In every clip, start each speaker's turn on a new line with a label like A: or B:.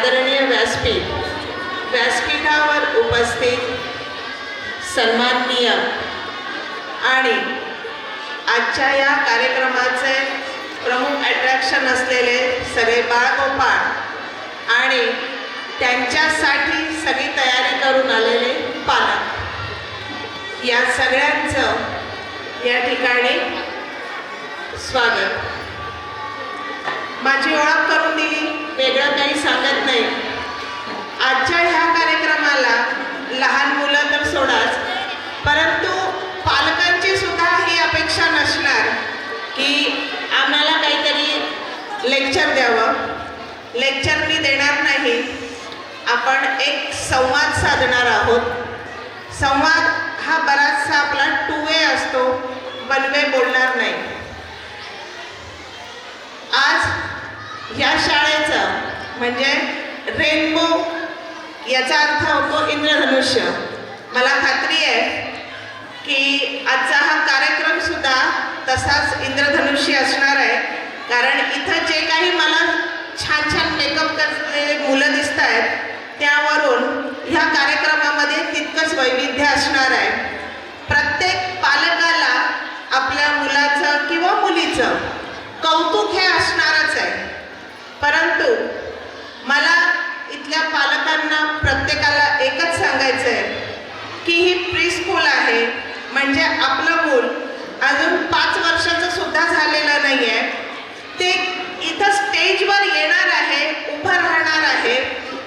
A: आदरणीय व्यासपीठावर उपस्थित सन्माननीय आणि आजच्या या कार्यक्रमाचे प्रमुख अट्रॅक्शन असलेले सगळे बाळगोपाळ आणि त्यांच्यासाठी सगळी तयारी करून आलेले पालक, या सगळ्यांचं या ठिकाणी स्वागत. माझी ओळख करून दिली, वेगळं काही सांगत नाही. आजच्या ह्या कार्यक्रमाला लहान मुलं तर सोडाच, परंतु पालकांची सुद्धा ही अपेक्षा नसणार की आम्हाला काहीतरी लेक्चर द्यावं. लेक्चर मी देणार नाही, आपण एक संवाद साधणार आहोत. संवाद हा बराचसा आपला टू वे असतो, वन वे बोलणार नाही. आज या शाळेचं म्हणजे रेनबो याचा अर्थ होतो इंद्रधनुष्य. मला खात्री आहे की आजचा हा कार्यक्रम सुद्धा तसाच इंद्रधनुष्य असणार आहे, कारण इथं जे काही मला छान छान मेकअप करणारे मुलं दिसत आहेत त्यावरून ह्या कार्यक्रमामध्ये तितकंच वैविध्य असणार आहे. प्रत्येक पालकाला आपल्या मुलाचं किंवा मुलीचं कौतुक हे असणारच आहे, परंतु मला इथल्या पालकांना प्रत्येकाला एकच सांगायचं आहे की ही प्री स्कूल आहे, म्हणजे आपलं मूल अजून 5 वर्षाचं सुद्धा झालेलं नाही आहे. ते इथं स्टेजवर येणार आहे, उभं राहणार आहे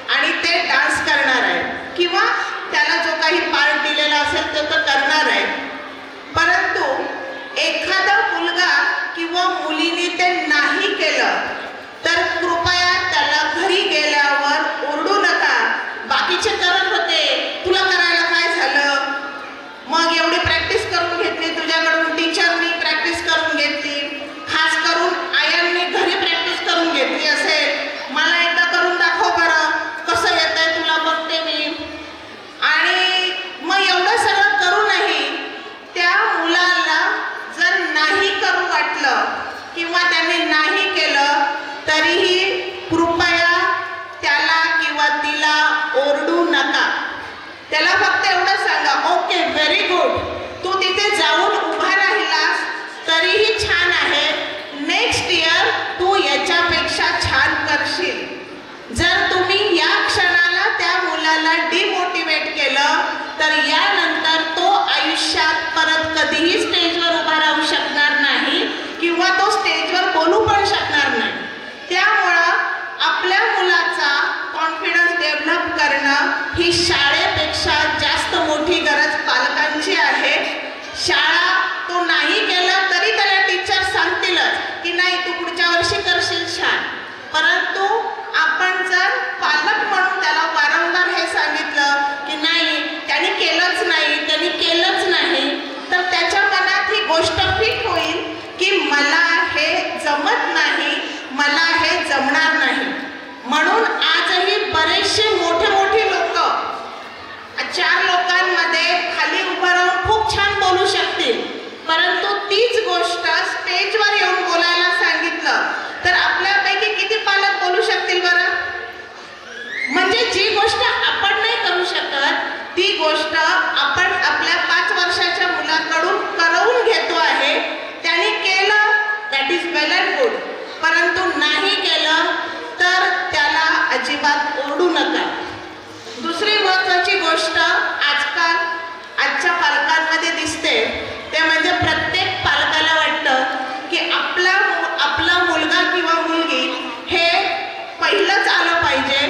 A: आणि ते डान्स करणार आहे किंवा त्याला जो काही पार्ट दिलेला असेल तो तर करणार आहे. परंतु एखादा मुलगा किंवा मुलीने ते नाही केलं तर कृपया त्याला घरी गेल्यावर ओरडू नका. बाकीचे करत होते, तुला करायला काय झालं, मग एवढी प्रॅक्टिस करून घेतली तुझ्याकडून, टीचरनी प्रॅक्टिस करून घेतली, खास करून आयांनी घरी प्रॅक्टिस करून घेतली असेल, मला एकदा करून दाखव बरं कसं येतंय तुला, बघते मी. आणि मग एवढं सगळं करूनही त्या मुलाला जर नाही करू वाटलं किंवा त्याने नाही केलं तरीही कृपया त्याला किंवा तिला ओरडू नका. त्याला फक्त एवढं सांगा, ओके व्हेरी गुड, तू तिथे जाऊन उभा राहिलास तरीही छान आहे, नेक्स्ट इयर तू याच्यापेक्षा छान करशील. जर तुम्ही या क्षणाला त्या मुलाला डिमोटिवेट केलं तर यानंतर तो आयुष्यात परत कधीही स्टेजवर उभा राहू शकणार नाही किंवा तो स्टेजवर बोलू पण शकणार नाही. त्यामुळं आपल्या मुलाचा कॉन्फिडन्स डेव्हलप करणं ही शाळेपेक्षा जास्त मोठी गरज पालकांची आहे. शाळा तो नाही केला तरी त्याला टीचर सांगतीलच की नाही तू पुढच्या वर्षी करशील छान, परंतु आपण जर पालक म्हणून त्याला वारंवार हे सांगितलं की नाही त्यांनी केलंच नाही तर त्याच्या मनात ही गोष्ट फिट होईल की मला हे जमत नाही, मला हे जमणार नाही. म्हणून आजही बरेचसे मोठे लोक 4 लोकांमध्ये खाली उभं राहून खूप छान बोलू शकतील, परंतु तीच गोष्ट स्टेजवर येऊन बोलायला सांगितलं तर आपल्यापैकी किती पालक बोलू शकतील बरं? म्हणजे जी गोष्ट आपण नाही करू शकत ती गोष्ट आपण आपल्या 5 वर्षाच्या मुलाकडून करवून घेतो आहे. त्याने केलं that is well and good, परंतु नाही केलं तर त्याला अजिबात ओरडू नका. दुसरी महत्त्वाची गोष्ट आजच्या पालकांमध्ये दिसते ते म्हणजे प्रत्येक पालकाला वाटतं की आपला मुलगा किंवा मुलगी हे पहिलंच आलं पाहिजे,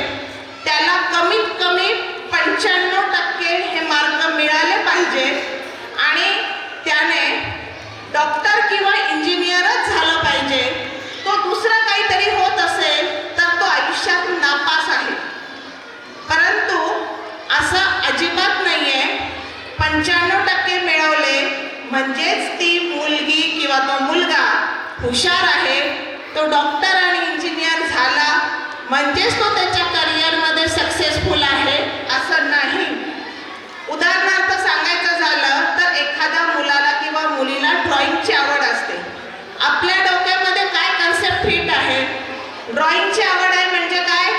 A: त्याला कमीत कमी 95% हे मार्क मिळाले पाहिजे आणि त्याने डॉक्टर किंवा इंजिनियरच झालं पाहिजे. तो दुसरं काहीतरी होत असेल तर तो आयुष्यात नापास आहे. परंतु असं अजिबात नाहीये. 95% मिळवले म्हणजेच ती मुलगी किंवा तो मुलगा हुशार आहे, तो डॉक्टर आणि इंजिनियर झाला म्हणजेच तो त्याच्या करिअरमध्ये सक्सेसफुल आहे असं नाही. उदाहरणार्थ सांगायचं झालं तर एखाद्या मुलाला किंवा मुलीला ड्रॉइंगची आवड असते. आपल्या डोक्यामध्ये काय कन्सेप्ट फिट आहे? ड्रॉइंगची आवड आहे म्हणजे काय?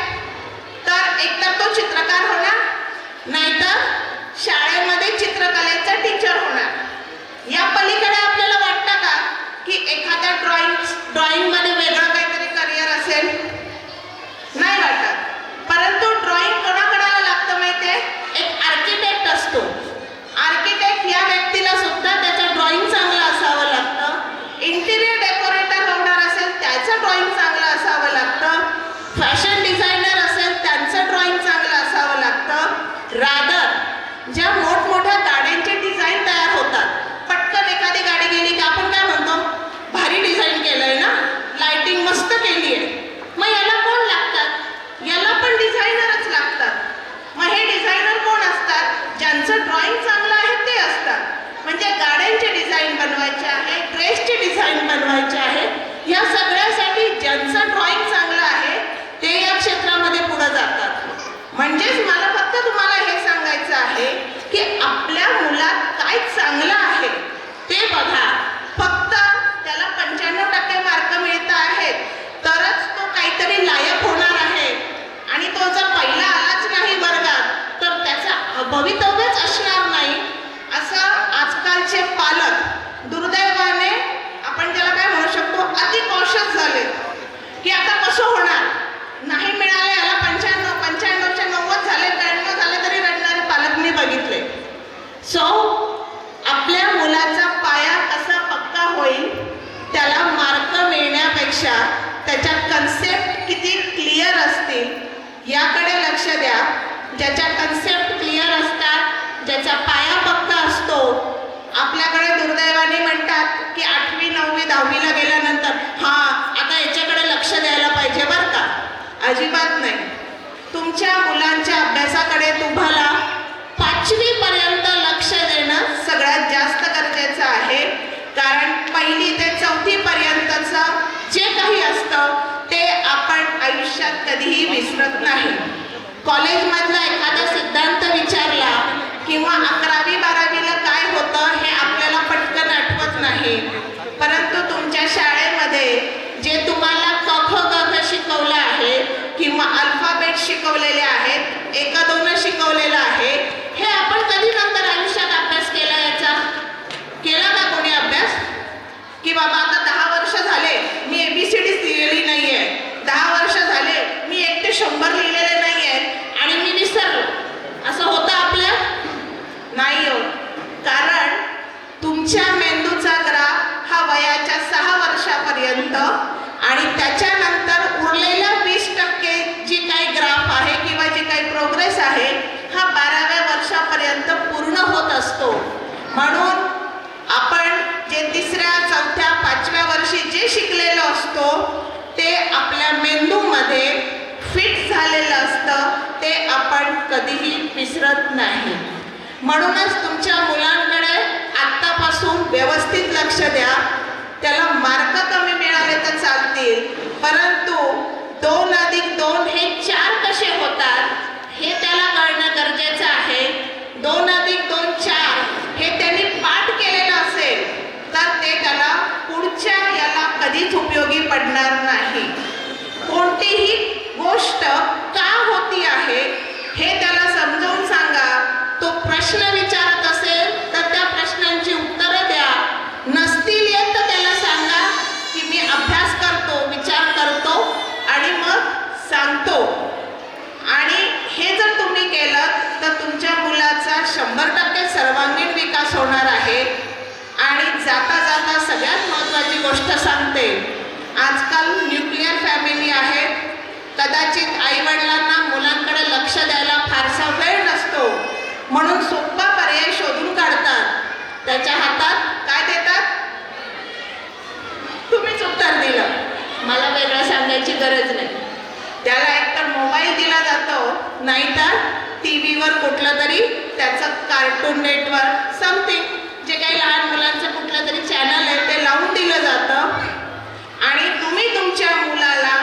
A: म्हणजेच मला फक्त तुम्हाला हे सांगायचं आहे की आपल्या मुलात काय चांगलं आहे ते बघा. फक्त त्याला 95% मार्क मिळत आहेत तरच तो काहीतरी लायक होणार आहे आणि तो जर पहिला आलाच नाही वर्गात तर त्याचा भवितव्यच असणार नाही असं आजकालचे पालक दुर्दैवाने आपण त्याला काय म्हणू शकतो अति कॉशियस झाले की आता कसं होणार, नाही मिळाले याला 95च्या 90 झाले 93 झाले तरी रडणारे पालक मी बघितले. सो आपल्या मुलाचा पाया कसा पक्का होईल त्याला मार्क मिळण्यापेक्षा त्याच्या कन्सेप्ट किती क्लिअर असतील याकडे लक्ष द्या. ज्याच्या कन्सेप्ट क्लिअर असतात, ज्याचा पाया पक्का असतो. आपल्याकडे दुर्दैवाने म्हणतात की 8वी 9वी 10वीला गेल्यानंतर आता याच्याकडे लक्ष द्यायला पाहिजे बरं का. अजिबात नाही. तुमच्या मुलांच्या अभ्यासाकडे तुम्हाला 5वी पर्यंत लक्ष देणं सगळ्यात जास्त गरजेचं आहे. कारण 1ली ते 4थी पर्यंतचं जे काही असतं ते आपण आयुष्यात कधीही विसरत नाही. कॉलेजमधला एखादा सिद्धांत विचारला किंवा 11वी 12वीला काय होतं हे आपल्याला पटकन आठवत नाही. परंतु तुमच्या शाळेमध्ये जे तुम्हाला क ख ग घ शिकवलं आहे किंवा अल्फाबेट शिकवलेले आहेत, 1 2 शिकवलेलं आहे, हे आपण कधी नंतर आयुष्यात अभ्यास केला याचा? केला का कोणी अभ्यास? की बाबा आता 10 वर्ष झाले मी ABCD लिहिलेली नाहीये, 10 वर्ष झाले मी 1 ते 100 लिहिलेले नाहीये आणि मी विसरलो, असं होतं आपल्या? नाही हो. कारण तुमच्या मेंदूचा ग्राफ हा वयाच्या 6 वर्षापर्यंत आणि त्याच्यानंतर उरलेल्या 20% जी काही ग्राफ आहे किंवा जी काही प्रोग्रेस आहे हा 12व्या वर्षापर्यंत पूर्ण होत असतो. म्हणून आपण जे 3ऱ्या 4थ्या 5व्या वर्षी जे शिकलेलो असतो ते आपल्या मेंदूमध्ये फिट झालेलं असतं, ते आपण कधीही विसरत नाही. म्हणूनच तुमच्या मुलांकडे आत्तापासून व्यवस्थित लक्ष द्या. त्याला मार्क कमी मिळाले तर चालतील, परंतु 2 + 2 हे 4 कसे होतात हे त्याला कळणं गरजेचं आहे. 2 + 2 4 हे त्यांनी पाठ केलेलं असेल तर ते त्याला पुढच्या याला कधीच उपयोगी पडणार नाही. कोणतीही गोष्ट का होती आहे हे त्याला समजावून सांगा. तो प्रश्न विचारत असेल तर त्या प्रश्नांची उत्तरं द्या. नसतील येत तर त्याला सांगा की मी अभ्यास करतो, विचार करतो आणि मग सांगतो. आणि हे जर तुम्ही केलं तर तुमच्या मुलाचा 100% सर्वांगीण विकास होणार आहे. आणि जाता जाता सगळ्यात महत्त्वाची गोष्ट सांगते, आजकाल न्यूक्लिअर फॅमिली आहेत. कदाचित आईवडिलांना मुलांकडे लक्ष द्यायला फारसा वेळ नसतो म्हणून सोपा पर्याय शोधून काढतात. त्याच्या हातात काय देतात? तुम्हीच उत्तर दिलं, मला वेगळं सांगायची गरज नाही. त्याला एकतर मोबाईल दिला जातो नाहीतर TV वर कुठलं तरी त्याचं कार्टून नेटवर्क समथिंग जे काही लहान मुलांचं कुठलं तरी चॅनल आहे ते लावून दिलं जातं आणि तुम्ही तुमच्या मुलाला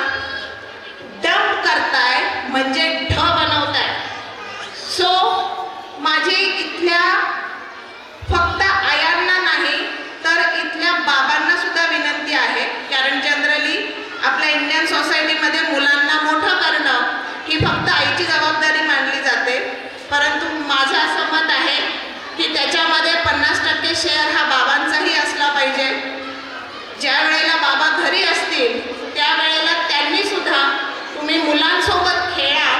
A: डंप करताय म्हणजे ढ बनवताय. सो माझी इथल्या फक्त आयांना नाही तर इथल्या बाबांना सुद्धा विनंती आहे, कारण जनरली आपल्या इंडियन सोसायटीमध्ये मुलांना मोठं करणं ही फक्त आईची जबाबदारी मानली जाते. परंतु माझं असं मत आहे की त्याच्यामध्ये 50% शेअर हा बाबांचाही असला पाहिजे. ज्या वेळेला बाबा घरी असतील त्यावेळेला त्यांनी सुद्धा तुम्ही मुलांसोबत खेळा.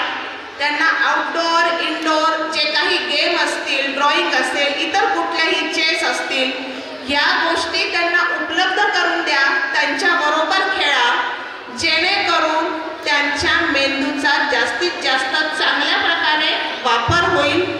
A: त्यांना आउटडोअर इनडोअर जे काही गेम असतील, ड्रॉइंग असेल, इतर कुठल्याही चेस असतील, या गोष्टी त्यांना उपलब्ध करून द्या. त्यांच्याबरोबर खेळा जेणेकरून त्यांच्या मेंदूचा जास्तीत जास्त चांगल्या प्रकारे वापर होईल